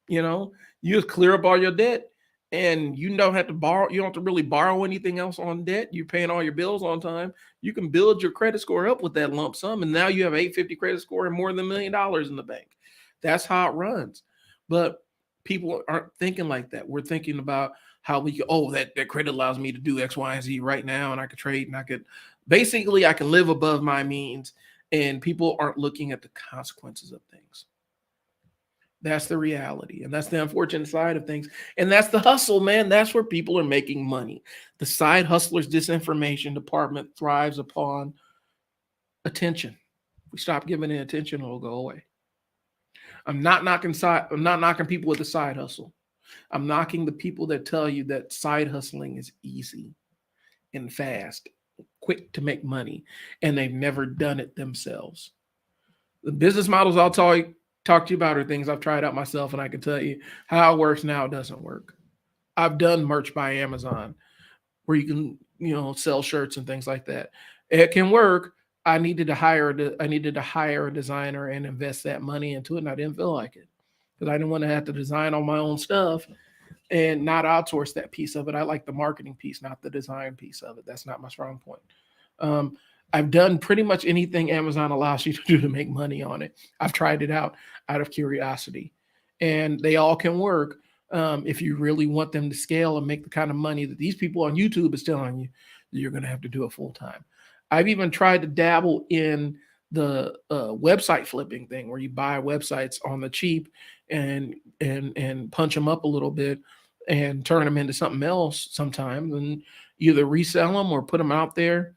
You just clear up all your debt, and you don't have to borrow. You don't have to really borrow anything else on debt. You're paying all your bills on time. You can build your credit score up with that lump sum, and now you have 850 credit score and more than $1 million in the bank. That's how it runs. But people aren't thinking like that. We're thinking about how we can, that credit allows me to do X, Y, and Z right now, and I could trade, and I can live above my means, and people aren't looking at the consequences of things. That's the reality. And that's the unfortunate side of things. And that's the hustle, man. That's where people are making money. The side hustlers disinformation department thrives upon attention. If we stop giving it attention, it'll go away. I'm not knocking people with the side hustle. I'm knocking the people that tell you that side hustling is easy and fast, quick to make money, and they've never done it themselves. The business models I'll talk to you about are things I've tried out myself, and I can tell you how it works now. It doesn't work. I've done merch by Amazon where you can, sell shirts and things like that. It can work. I needed to hire a designer and invest that money into it, and I didn't feel like it because I didn't want to have to design all my own stuff and not outsource that piece of it. I like the marketing piece, not the design piece of it. That's not my strong point. I've done pretty much anything Amazon allows you to do to make money on it. I've tried it out of curiosity, and they all can work if you really want them to scale and make the kind of money that these people on YouTube is telling you that you're going to have to do it full time. I've even tried to dabble in the website flipping thing where you buy websites on the cheap and punch them up a little bit and turn them into something else sometimes, and either resell them or put them out there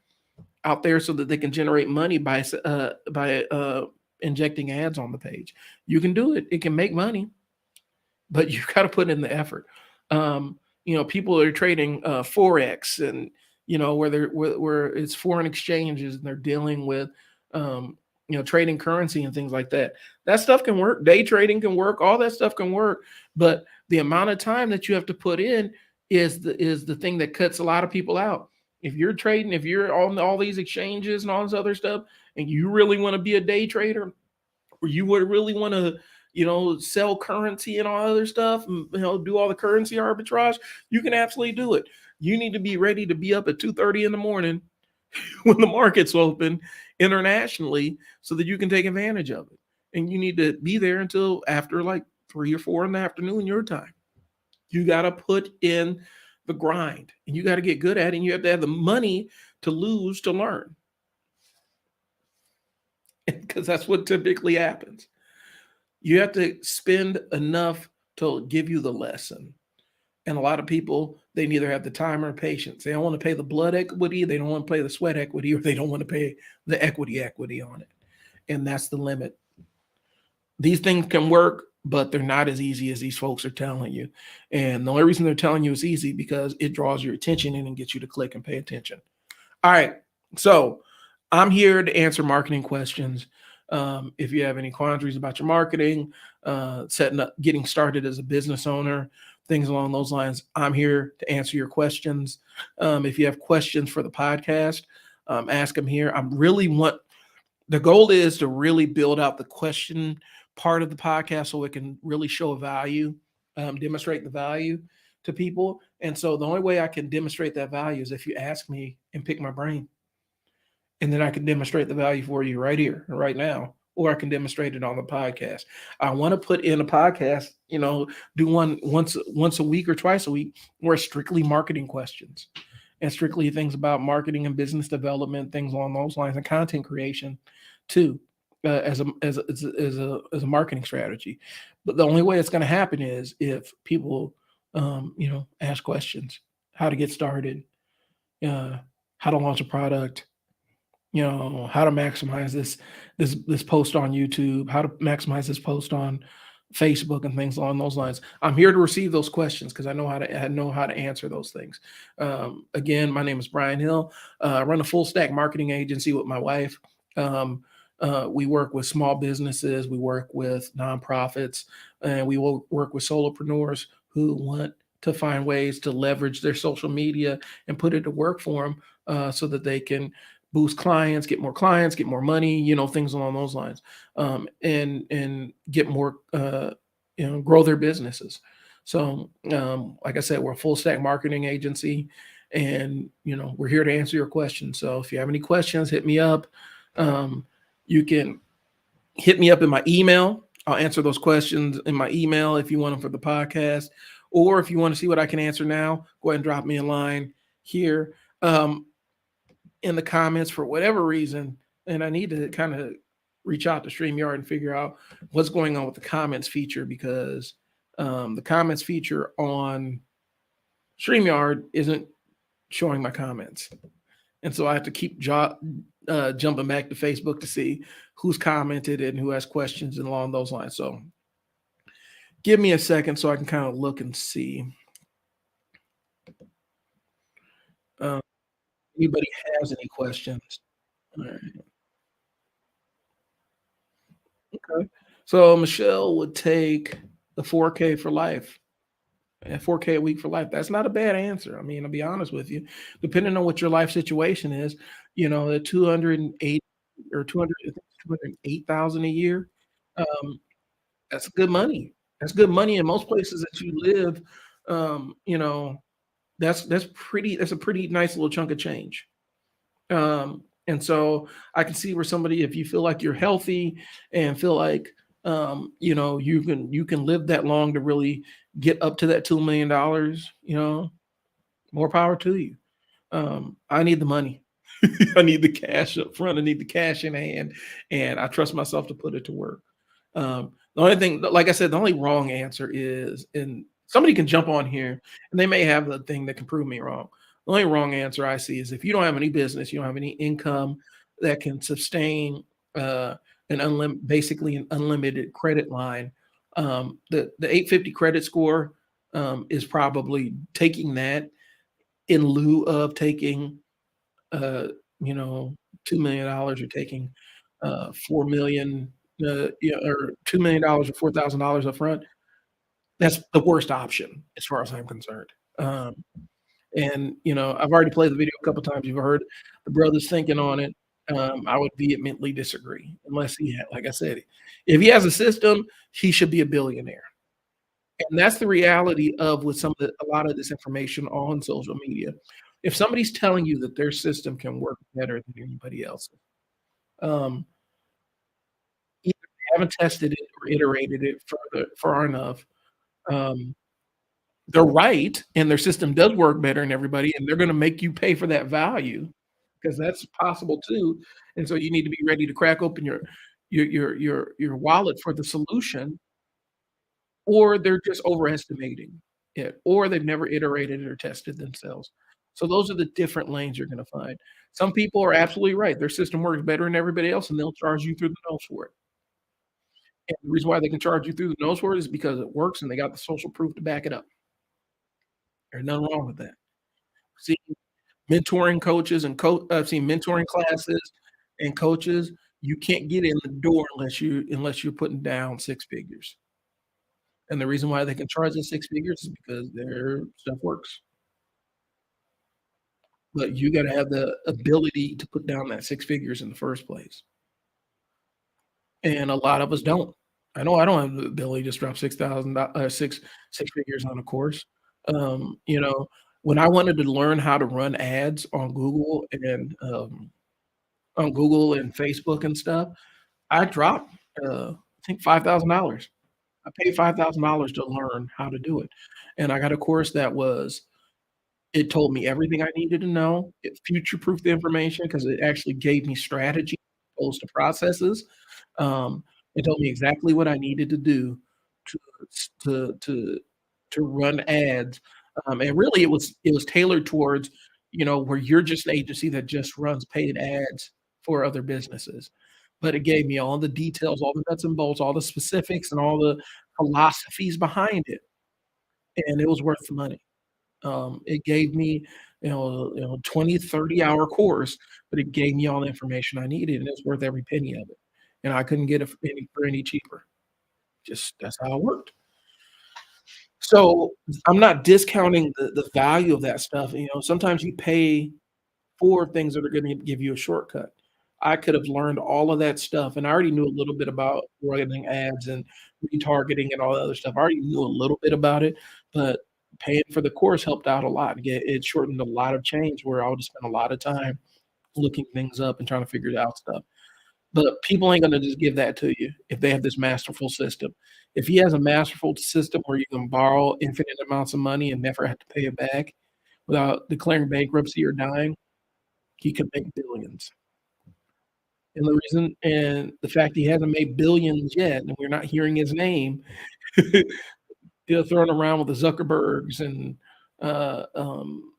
so that they can generate money by injecting ads on the page. You can do it. It can make money, but you got to put in the effort. People are trading Forex and, where it's foreign exchanges and they're dealing with, trading currency and things like that. That stuff can work. Day trading can work. All that stuff can work. But the amount of time that you have to put in is the thing that cuts a lot of people out. If you're trading, if you're on all these exchanges and all this other stuff, and you really want to be a day trader, or you would really want to, sell currency and all other stuff, and, do all the currency arbitrage, you can absolutely do it. You need to be ready to be up at 2:30 in the morning when the market's open internationally so that you can take advantage of it. And you need to be there until after like 3 or 4 in the afternoon, your time. You got to put in the grind, and you got to get good at it, and you have to have the money to lose to learn. Because that's what typically happens. You have to spend enough to give you the lesson. And a lot of people, they neither have the time or patience. They don't want to pay the blood equity, they don't want to pay the sweat equity, or they don't want to pay the equity on it. And that's the limit. These things can work, but they're not as easy as these folks are telling you. And the only reason they're telling you it's easy because it draws your attention in and gets you to click and pay attention. All right. So I'm here to answer marketing questions. If you have any quandaries about your marketing, setting up, getting started as a business owner, things along those lines, I'm here to answer your questions. If you have questions for the podcast, ask them here. The goal is to really build out the question part of the podcast so it can really show a value, demonstrate the value to people. And so the only way I can demonstrate that value is if you ask me and pick my brain. And then I can demonstrate the value for you right here, right now, or I can demonstrate it on the podcast. I want to put in a podcast, do one once a week or twice a week, where it's strictly marketing questions and strictly things about marketing and business development, things along those lines, and content creation too, as a marketing strategy. But the only way it's going to happen is if people, ask questions: how to get started, how to launch a product, how to maximize this post on YouTube, how to maximize this post on Facebook, and things along those lines. I'm here to receive those questions because I know how to answer those things. Again, my name is Brian Hill. I run a full stack marketing agency with my wife. We work with small businesses, we work with nonprofits, and we will work with solopreneurs who want to find ways to leverage their social media and put it to work for them so that they can boost clients, get more money, things along those lines, and get more, grow their businesses. So, like I said, we're a full stack marketing agency, and, we're here to answer your questions. So if you have any questions, hit me up. You can hit me up in my email. I'll answer those questions in my email if you want them for the podcast, or if you want to see what I can answer now, go ahead and drop me a line here. In the comments for whatever reason, and I need to kind of reach out to StreamYard and figure out what's going on with the comments feature because the comments feature on StreamYard isn't showing my comments. And so I have to keep jumping back to Facebook to see who's commented and who has questions and along those lines. So give me a second so I can kind of look and see. Uh, Anybody has any questions? All right. Okay. So Michelle would take the 4K for life. And 4K a week for life. That's not a bad answer. I mean, I'll be honest with you. Depending on what your life situation is, the 208 or 200, 208,000 a year, um, that's good money. That's good money in most places that you live. Um, you know, that's a pretty nice little chunk of change. And so I can see where somebody, if you feel like you're healthy and feel like you can live that long to really get up to that $2 million, more power to you. I need the money. I need the cash up front. I need the cash in hand, and I trust myself to put it to work. The only thing, like I said, the only wrong answer is, and somebody can jump on here and they may have the thing that can prove me wrong. The only wrong answer I see is if you don't have any business, you don't have any income that can sustain uh, basically an unlimited credit line. The 850 credit score is probably taking that in lieu of taking uh, $2 million or taking 4 million, or $2 million or $4,000 up front. That's the worst option as far as I'm concerned. And I've already played the video a couple times. You've heard the brothers thinking on it. I would vehemently disagree unless like I said, if he has a system, he should be a billionaire. And that's the reality of with a lot of this information on social media. If somebody's telling you that their system can work better than anybody else's, um, either they haven't tested it or iterated it far enough, um, they're right, and their system does work better than everybody, and they're gonna make you pay for that value because that's possible too. And so you need to be ready to crack open your wallet for the solution, or they're just overestimating it, or they've never iterated it or tested themselves. So those are the different lanes you're gonna find. Some people are absolutely right. Their system works better than everybody else, and they'll charge you through the nose for it. And the reason why they can charge you through the nose for it is because it works and they got the social proof to back it up. There's nothing wrong with that. See, mentoring coaches and I've seen mentoring classes and coaches, you can't get in the door unless you're putting down six figures. And the reason why they can charge the six figures is because their stuff works. But you gotta have the ability to put down that six figures in the first place. And a lot of us don't. I know I don't have the ability to just drop 6,000 six figures on a course. Um, you know, when I wanted to learn how to run ads on Google and Facebook and stuff, I dropped I think $5,000. I paid $5,000 to learn how to do it. And I got a course it told me everything I needed to know. It future-proofed the information because it actually gave me strategy as opposed to processes. It told me exactly what I needed to do to to to to run ads. And really it was tailored towards, where you're just an agency that just runs paid ads for other businesses. But it gave me all the details, all the nuts and bolts, all the specifics, and all the philosophies behind it, and it was worth the money. It gave me, 20, 30-hour course, but it gave me all the information I needed, and it's worth every penny of it. And I couldn't get it for any cheaper. Just that's how it worked. So I'm not discounting the value of that stuff. Sometimes you pay for things that are going to give you a shortcut. I could have learned all of that stuff, and I already knew a little bit about running ads and retargeting and all that other stuff. I already knew a little bit about it, but paying for the course helped out a lot. It shortened a lot of change where I would spend a lot of time looking things up and trying to figure out stuff. But people ain't gonna just give that to you if they have this masterful system. If he has a masterful system where you can borrow infinite amounts of money and never have to pay it back without declaring bankruptcy or dying, he could make billions. And the reason and the fact he hasn't made billions yet, and we're not hearing his name, thrown around with the Zuckerbergs and, uh, um,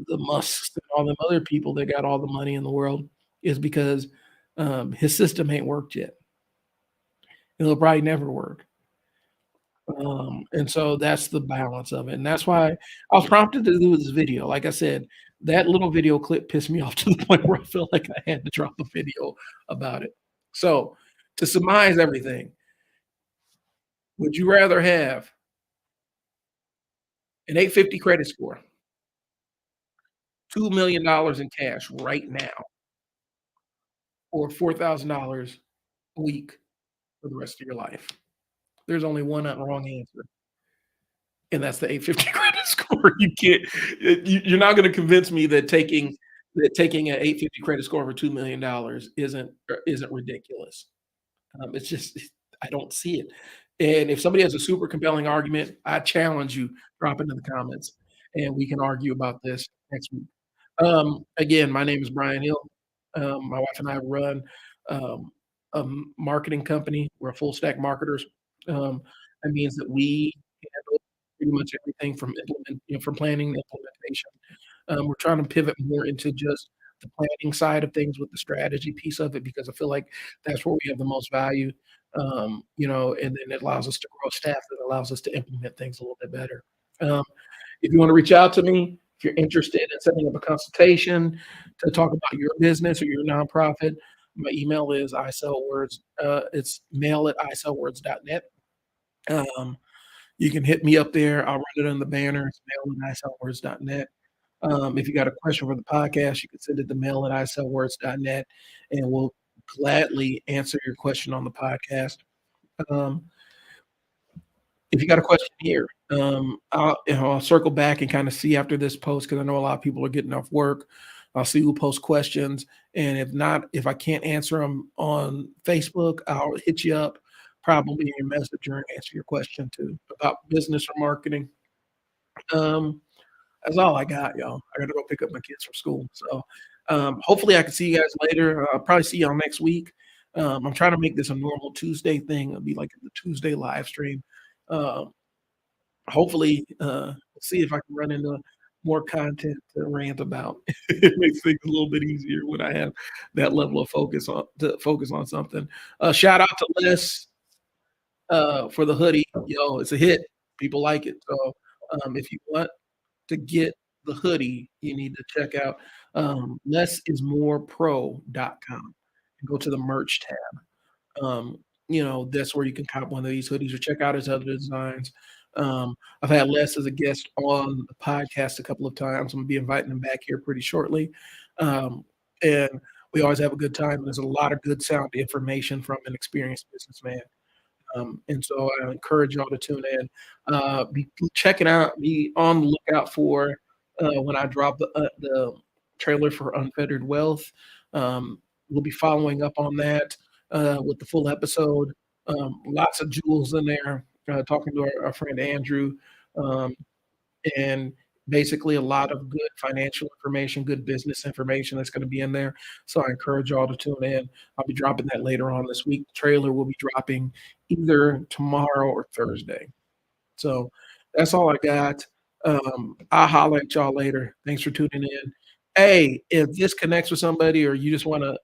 the Musks and all them other people that got all the money in the world is because, his system ain't worked yet. It'll probably never work. And so that's the balance of it, and that's why I was prompted to do this video. Like I said, that little video clip pissed me off to the point where I felt like I had to drop a video about it. So, to surmise everything, would you rather have an 850 credit score, $2,000,000 in cash right now, or $4,000 a week for the rest of your life? There's only one wrong answer, and that's the 850 credit score. You can't you're not gonna convince me that taking an 850 credit score over $2,000,000 isn't ridiculous. It's just I don't see it. And if somebody has a super compelling argument, I challenge you, drop it in the comments, and we can argue about this next week. Again, my name is Brian Hill. My wife and I run um, marketing company. We're full stack marketers. Um, that means that we handle pretty much everything from from planning to implementation. We're trying to pivot more into just the planning side of things with the strategy piece of it because I feel like that's where we have the most value. And then it allows us to grow staff that allows us to implement things a little bit better. Um, if you want to reach out to me, if you're interested in setting up a consultation to talk about your business or your nonprofit, my email is isellwords. It's mail at isellwords.net. Um, you can hit me up there. I'll run it on the banner. It's mail at isellwords.net. If you got a question for the podcast, you can send it to mail at isellwords.net, and we'll gladly answer your question on the podcast. Um, if you got a question here, I'll circle back and kind of see after this post because I know a lot of people are getting off work. I'll see who posts questions, and if not, if I can't answer them on Facebook, I'll hit you up, probably in your messenger, and answer your question too about business or marketing. Um, that's all I got, y'all. I gotta go pick up my kids from school. So, hopefully I can see you guys later. I'll probably see y'all next week. I'm trying to make this a normal Tuesday thing. It'll be like the Tuesday live stream. Um, hopefully, we'll see if I can run into more content to rant about. It makes things a little bit easier when I have that level of focus on something. Shout out to Les for the hoodie. Yo, it's a hit. People like it. So, if you want to get the hoodie, you need to check out lessismorepro.com and go to the merch tab. That's where you can cop one of these hoodies or check out his other designs. I've had Les as a guest on the podcast a couple of times. I'm gonna be inviting him back here pretty shortly. And we always have a good time. There's a lot of good sound information from an experienced businessman. And so I encourage y'all to tune in. Be checking out, be on the lookout for when I drop the trailer for Unfettered Wealth. We'll be following up on that with the full episode. Lots of jewels in there. Talking to our friend Andrew, um, and basically a lot of good financial information, good business information that's going to be in there. So I encourage y'all to tune in. I'll be dropping that later on this week. The trailer will be dropping either tomorrow or Thursday. So that's all I got. I'll holler at y'all later. Thanks for tuning in. Hey, if this connects with somebody or you just want to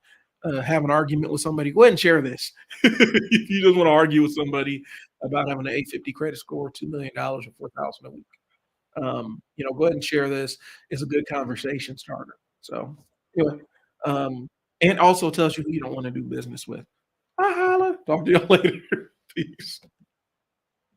have an argument with somebody, go ahead and share this. If you just want to argue with somebody about having an 850 credit score, $2,000,000 or 4,000 a week, go ahead and share this. It's a good conversation starter. So anyway, and also tells you who you don't want to do business with. I holla. Talk to y'all later. Peace.